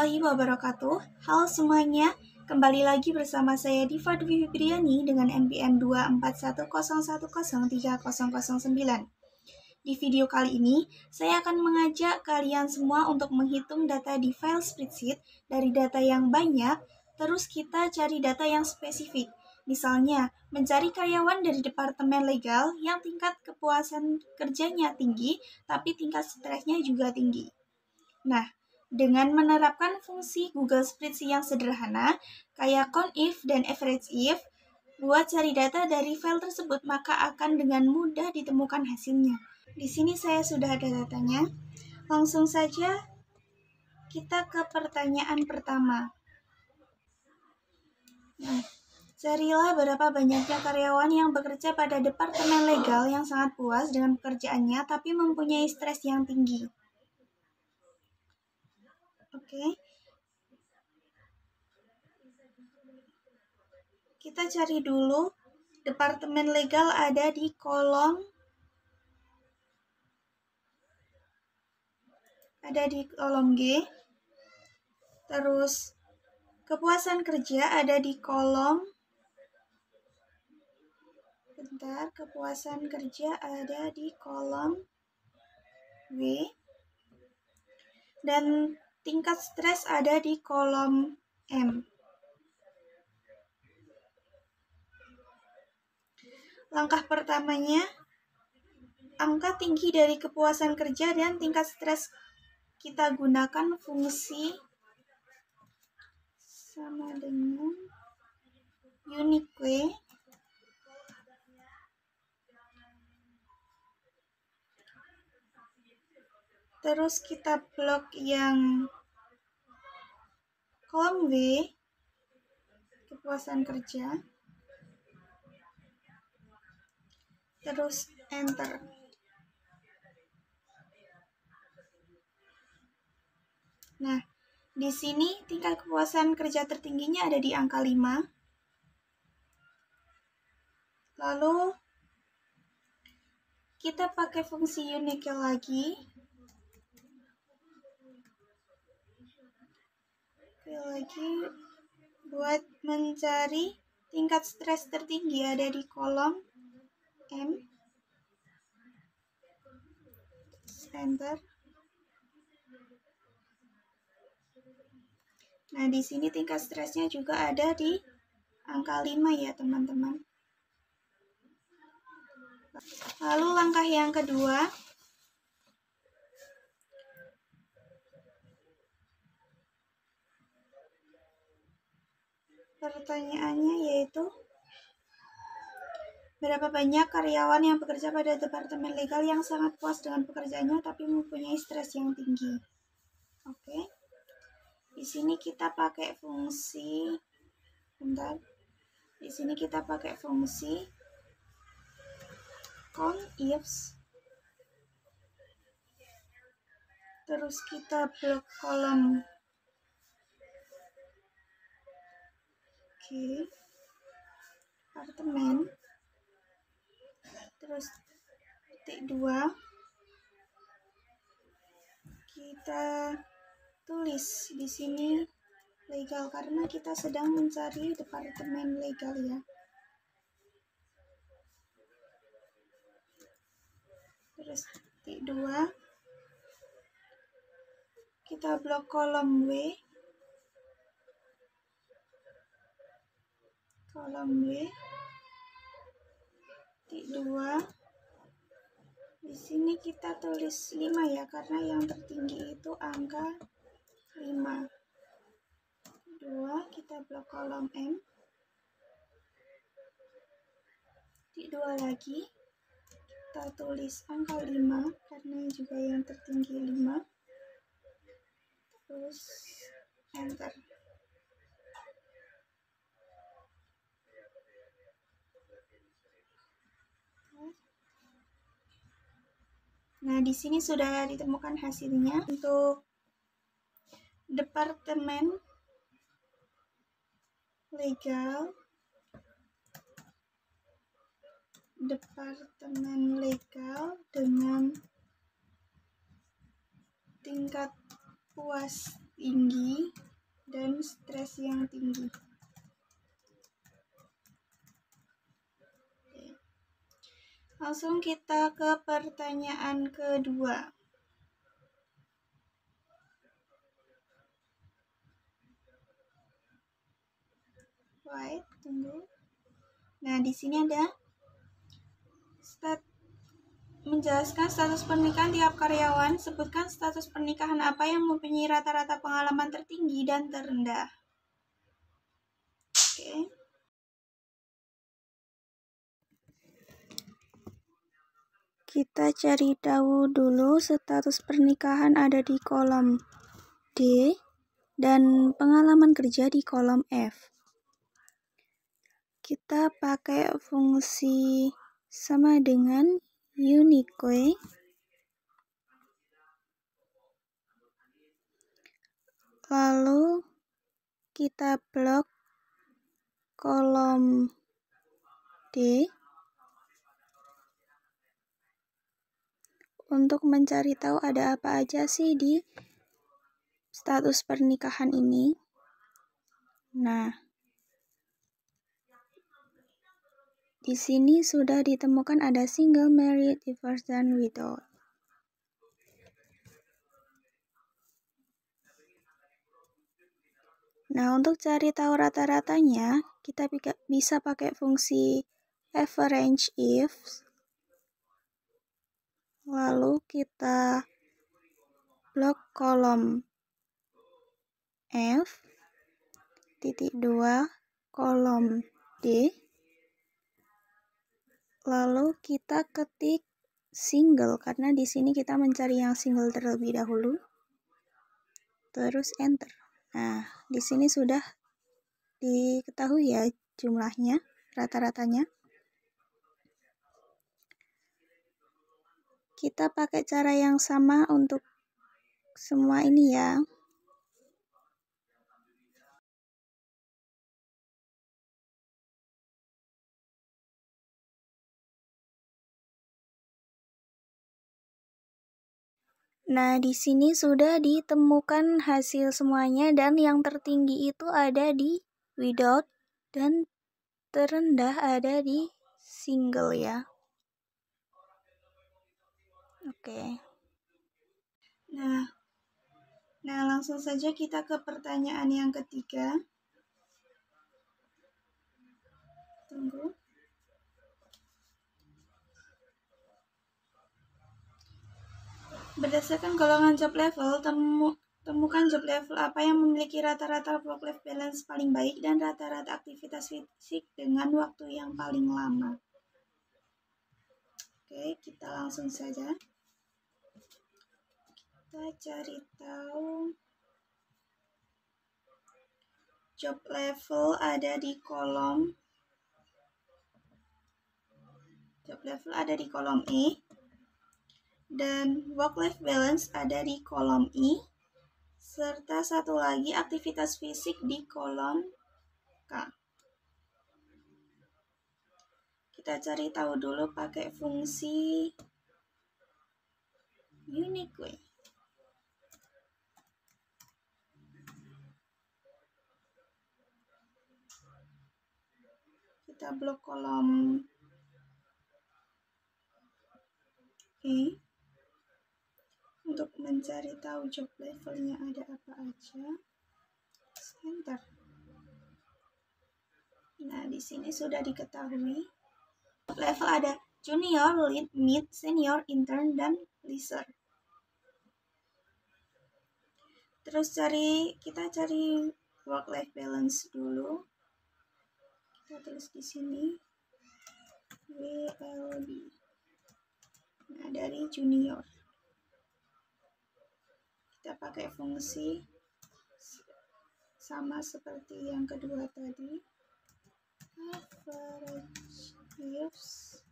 warahmatullahi wabarakatuh. Halo semuanya, kembali lagi bersama saya Diva Dwi Fibriani dengan NPM 24101030009. Di video kali ini, saya akan mengajak kalian semua untuk menghitung data di file spreadsheet dari data yang banyak, terus kita cari data yang spesifik. Misalnya, mencari karyawan dari departemen legal yang tingkat kepuasan kerjanya tinggi, tapi tingkat stresnya juga tinggi. Nah, dengan menerapkan fungsi Google Spreadsheet yang sederhana, kayak count if dan average if, buat cari data dari file tersebut, maka akan dengan mudah ditemukan hasilnya. Di sini saya sudah ada datanya. Langsung saja kita ke pertanyaan pertama. Nah, carilah berapa banyaknya karyawan yang bekerja pada departemen legal yang sangat puas dengan pekerjaannya tapi mempunyai stres yang tinggi. Oke. Kita cari dulu departemen legal ada di kolom G. Terus kepuasan kerja ada di kolom W. Dan tingkat stres ada di kolom M. Langkah pertamanya, angka tinggi dari kepuasan kerja dan tingkat stres kita gunakan fungsi sama dengan unique. Terus kita blok yang kolom W, kepuasan kerja. Terus enter. Nah, di sini tingkat kepuasan kerja tertingginya ada di angka 5. Lalu kita pakai fungsi unique lagi. Buat mencari tingkat stres tertinggi ada di kolom M. Enter. Nah, di sini tingkat stresnya juga ada di angka 5 ya, teman-teman. Lalu langkah yang kedua, pertanyaannya yaitu berapa banyak karyawan yang bekerja pada departemen legal yang sangat puas dengan pekerjaannya tapi mempunyai stres yang tinggi. Oke. Di sini kita pakai fungsi count ifs. Terus kita blok kolom departemen. Terus titik 2 kita tulis di sini legal karena kita sedang mencari departemen legal ya. Terus titik 2 kita blok kolom W. Titik 2 di sini kita tulis 5 ya, karena yang tertinggi itu angka 5. 2 kita blok kolom M. Titik 2 lagi kita tulis angka 5 karena juga yang tertinggi 5. Terus enter. Nah, di sini sudah ditemukan hasilnya untuk departemen legal dengan tingkat puas tinggi dan stres yang tinggi. Langsung kita ke pertanyaan kedua. Wait, tunggu. Nah, di sini ada menjelaskan status pernikahan tiap karyawan. Sebutkan status pernikahan apa yang mempunyai rata-rata pengalaman tertinggi dan terendah. Oke. Kita cari tahu dulu status pernikahan ada di kolom D dan pengalaman kerja di kolom F. Kita pakai fungsi sama dengan unique. Lalu kita blok kolom D untuk mencari tahu ada apa aja sih di status pernikahan ini. Nah, di sini sudah ditemukan ada single, married, divorced, dan widowed. Nah, untuk cari tahu rata-ratanya, kita bisa pakai fungsi average if. Lalu kita blok kolom F, titik 2, kolom D. Lalu kita ketik single, karena di sini kita mencari yang single terlebih dahulu. Terus enter. Nah, di sini sudah diketahui ya jumlahnya, rata-ratanya. Kita pakai cara yang sama untuk semua ini ya. Nah, di sini sudah ditemukan hasil semuanya dan yang tertinggi itu ada di without dan terendah ada di single ya. Oke. Nah, langsung saja kita ke pertanyaan yang ketiga. Tunggu. Berdasarkan golongan job level, temukan job level apa yang memiliki rata-rata work-life balance paling baik dan rata-rata aktivitas fisik dengan waktu yang paling lama. Oke, kita langsung saja. Kita cari tahu job level ada di kolom E dan work-life balance ada di kolom I, serta satu lagi aktivitas fisik di kolom K. Kita cari tahu dulu pakai fungsi unique. Kita blok kolom E untuk mencari tahu job levelnya ada apa aja. Enter. Nah, di sini sudah diketahui job level ada junior, lead, mid, senior, intern, dan leaser. Terus kita cari work-life balance dulu. Kita tulis di sini WLB. Nah, dari junior kita pakai fungsi sama seperti yang kedua tadi, average ifs.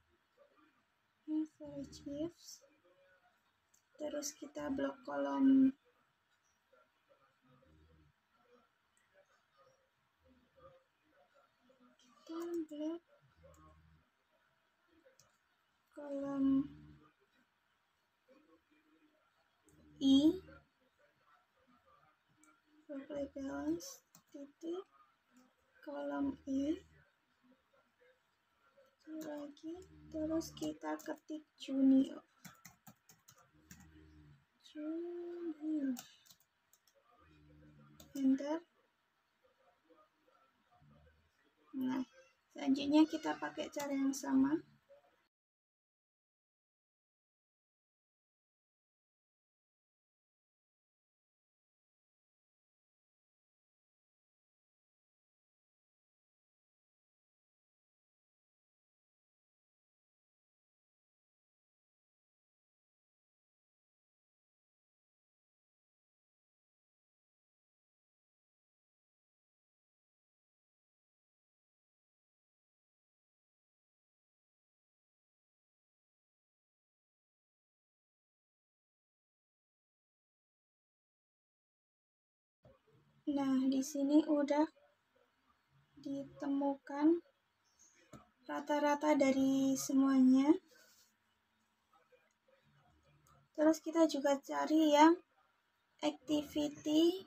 Terus kita blok kolom I work-life balance titik kolom E lagi, terus kita ketik junior. Enter. Nah, selanjutnya kita pakai cara yang sama. Nah, di sini udah ditemukan rata-rata dari semuanya. Terus kita juga cari yang activity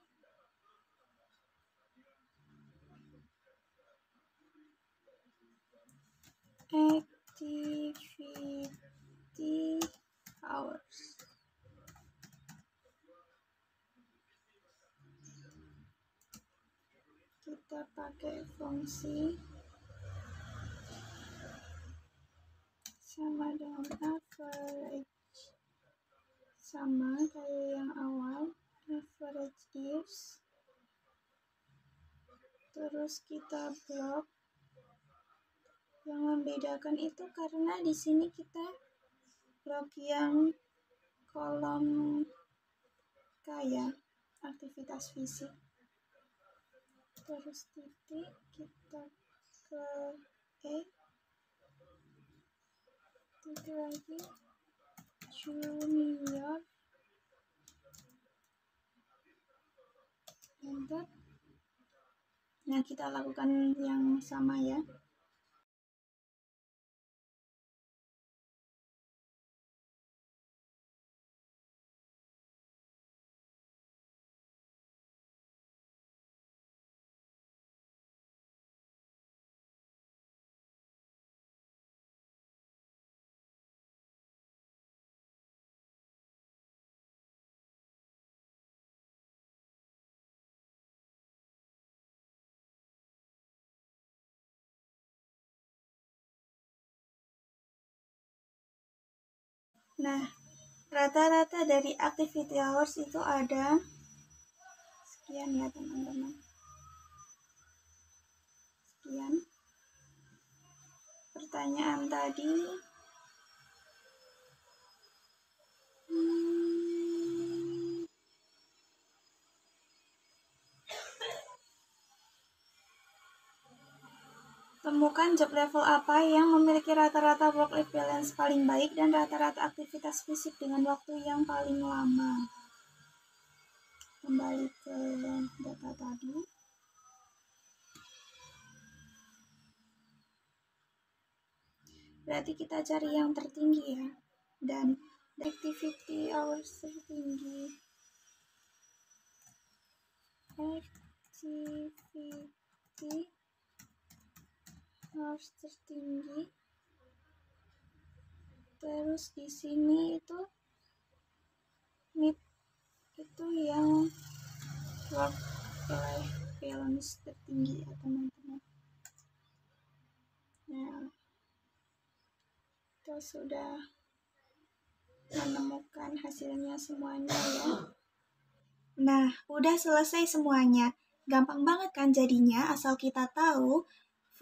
hours. Kita pakai fungsi sama dengan average, sama kayak yang awal, average is. Terus kita blok. Yang membedakan itu karena di sini kita blok yang kolom kaya aktivitas fisik. Terus titik kita ke E, titik lagi junior, enter. Nah, kita lakukan yang sama ya. Nah, rata-rata dari activity hours itu ada sekian ya teman-teman. Sekian. Pertanyaan tadi temukan job level apa yang memiliki rata-rata work-life balance paling baik dan rata-rata aktivitas fisik dengan waktu yang paling lama. Kembali ke data tadi. Berarti kita cari yang tertinggi ya. Dan activity hours tertinggi. Activity hours tertinggi. Terus di sini itu itu yang work life balance tertinggi ya teman-teman. Nah, kita sudah menemukan hasilnya semuanya ya. Nah, udah selesai semuanya. Gampang banget kan jadinya asal kita tahu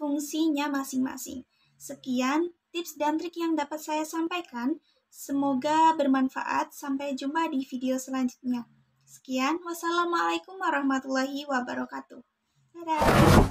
fungsinya masing-masing. Sekian tips dan trik yang dapat saya sampaikan. Semoga bermanfaat. Sampai jumpa di video selanjutnya. Sekian, wassalamualaikum warahmatullahi wabarakatuh. Dadah.